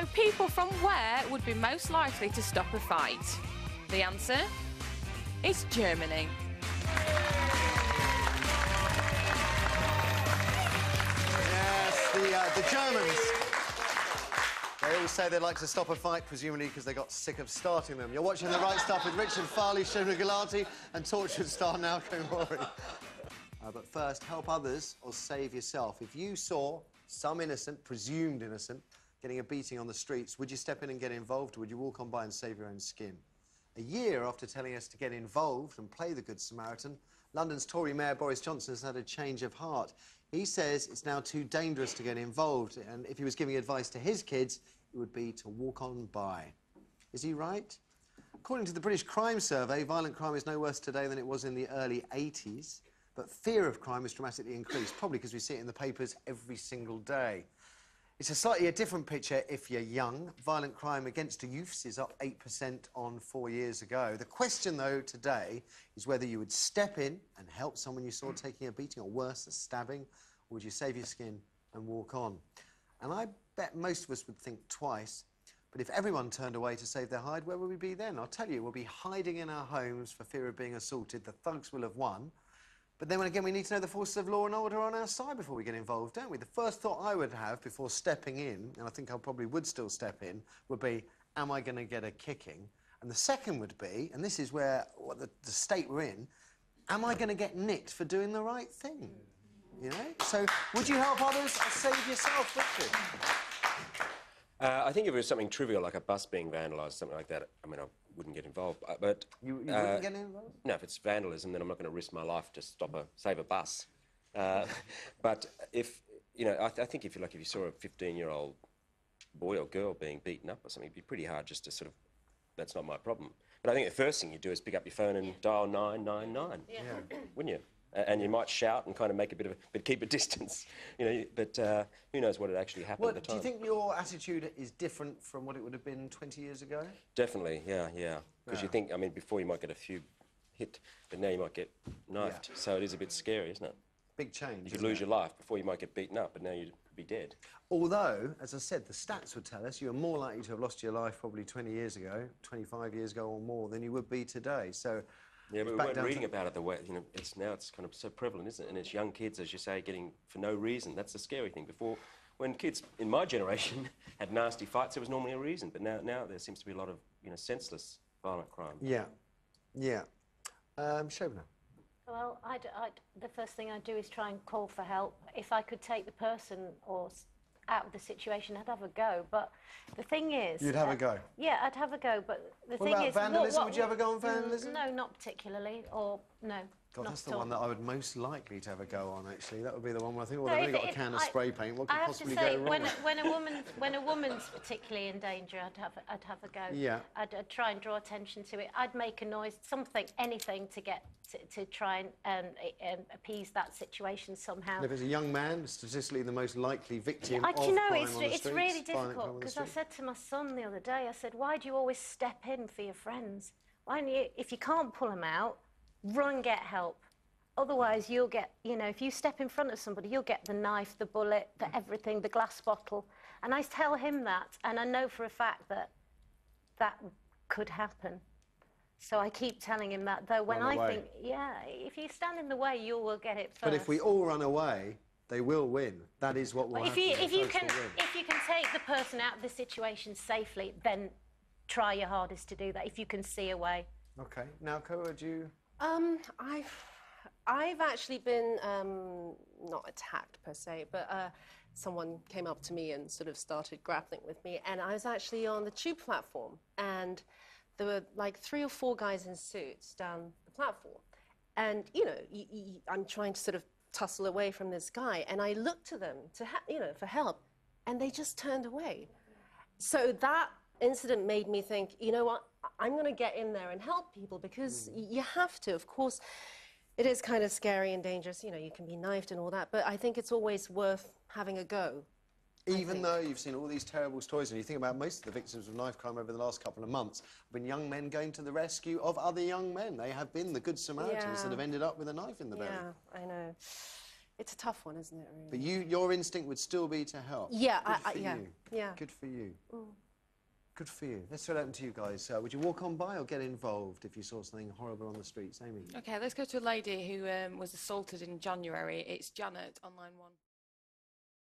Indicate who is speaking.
Speaker 1: So people from where would be most likely to stop a fight? The answer is Germany.
Speaker 2: Yes, the Germans. They all say they like to stop a fight, presumably because they got sick of starting them. You're watching The Right Stuff with Richard Farley, Shona Galati and tortured star Naoko Mori. But first, help others or save yourself. If you saw some innocent, presumed innocent, getting a beating on the streets, would you step in and get involved, or would you walk on by and save your own skin? A year after telling us to get involved and play the Good Samaritan, London's Tory Mayor Boris Johnson has had a change of heart. He says it's now too dangerous to get involved, and if he was giving advice to his kids, it would be to walk on by. Is he right? According to the British Crime Survey, violent crime is no worse today than it was in the early 80s, but fear of crime has dramatically increased, probably because we see it in the papers every single day. It's a slightly different picture if you're young. Violent crime against youths is up 8% on 4 years ago. The question, though, today is whether you would step in and help someone you saw taking a beating, or worse, a stabbing, or would you save your skin and walk on? And I bet most of us would think twice, but if everyone turned away to save their hide, where would we be then? I'll tell you, we'll be hiding in our homes for fear of being assaulted. The thugs will have won. But then again, we need to know the forces of law and order on our side before we get involved, don't we? The first thought I would have before stepping in, and I think I probably would still step in, would be, am I going to get a kicking? And the second would be, and this is where the state we're in, am I going to get nicked for doing the right thing? You know? So, would you help others or save yourself, Richard?
Speaker 3: I think if it was something trivial, like a bus being vandalised, something like that, I mean, I wouldn't get involved. But
Speaker 2: you wouldn't get involved?
Speaker 3: No, if it's vandalism, then I'm not going to risk my life to save a bus. But if, you know, I think if you saw a 15-year-old boy or girl being beaten up or something, it'd be pretty hard just to sort of, that's not my problem. But I think the first thing you do is pick up your phone and dial 999, wouldn't you? And you might shout and kind of make a bit of but keep a distance, you know. But who knows what had actually happened at the time?
Speaker 2: Do you think your attitude is different from what it would have been 20 years ago?
Speaker 3: Definitely, yeah. Because you think, I mean, before you might get a few hit, but now you might get knifed. Yeah. So it is a bit scary, isn't it?
Speaker 2: Big change.
Speaker 3: You could lose your life before you might get beaten up, but now you'd be dead.
Speaker 2: Although, as I said, the stats would tell us you're more likely to have lost your life probably 20 years ago, 25 years ago or more, than you would be today. So.
Speaker 3: Yeah, but we weren't reading about it the way, you know, now it's kind of so prevalent, isn't it? And it's young kids, as you say, getting for no reason. That's the scary thing. Before, when kids in my generation had nasty fights, there was normally a reason. But now there seems to be a lot of, you know, senseless violent crime.
Speaker 2: Yeah. Shobna?
Speaker 4: Well, the first thing I'd do is try and call for help. If I could take the person or out of the situation, I'd have a go. But the thing is...
Speaker 2: You'd have a go?
Speaker 4: Yeah, I'd have a go, but the thing is...
Speaker 2: What about vandalism? Would you have a go on vandalism?
Speaker 4: No, not particularly, or no.
Speaker 2: God, that's the one that I would most likely to have a go on, actually. That would be the one where I think, well, they've only got a can of spray paint. What could possibly go wrong?
Speaker 4: When a woman's particularly in danger, I'd have a go.
Speaker 2: Yeah.
Speaker 4: I'd try and draw attention to it. I'd make a noise, something, anything to get to try and appease that situation somehow.
Speaker 2: And if it's a young man, statistically the most likely victim of crime
Speaker 4: you know,
Speaker 2: on the streets,
Speaker 4: it's really difficult, because I said to my son the other day, I said, why do you always step in for your friends? Why don't you, if you can't pull them out, run and get help. Otherwise, you'll get, you know, if you step in front of somebody, you'll get the knife, the bullet, the everything, the glass bottle. And I tell him that, and I know for a fact that that could happen. So I keep telling him that, though, when I think, yeah, if you stand in the way, you will get it first.
Speaker 2: But if we all run away, they will win. That is what will happen.
Speaker 4: If you can take the person out of the situation safely, then try your hardest to do that, if you can see a way.
Speaker 2: OK. Now, Ko, would you...
Speaker 5: I've actually been, not attacked per se, but someone came up to me and sort of started grappling with me, and I was actually on the tube platform, and there were like 3 or 4 guys in suits down the platform. And, you know, I'm trying to sort of tussle away from this guy, and I looked to them for help, and they just turned away. So that incident made me think, you know what, I'm going to get in there and help people, because you have to. Of course, it is kind of scary and dangerous, you know, you can be knifed and all that, but I think it's always worth having a go.
Speaker 2: Even though you've seen all these terrible stories, and you think about most of the victims of knife crime over the last couple of months, have been young men going to the rescue of other young men. They have been the Good Samaritans that have ended up with a knife in the belly.
Speaker 5: Yeah, I know. It's a tough one, isn't it, really?
Speaker 2: But your instinct would still be to help.
Speaker 5: Yeah,
Speaker 2: Good for you.
Speaker 5: Yeah.
Speaker 2: Good for you. Good for you. Let's throw it open to you guys. Would you walk on by or get involved if you saw something horrible on the streets, Amy?
Speaker 1: Okay, let's go to a lady who was assaulted in January. It's Janet on line 1.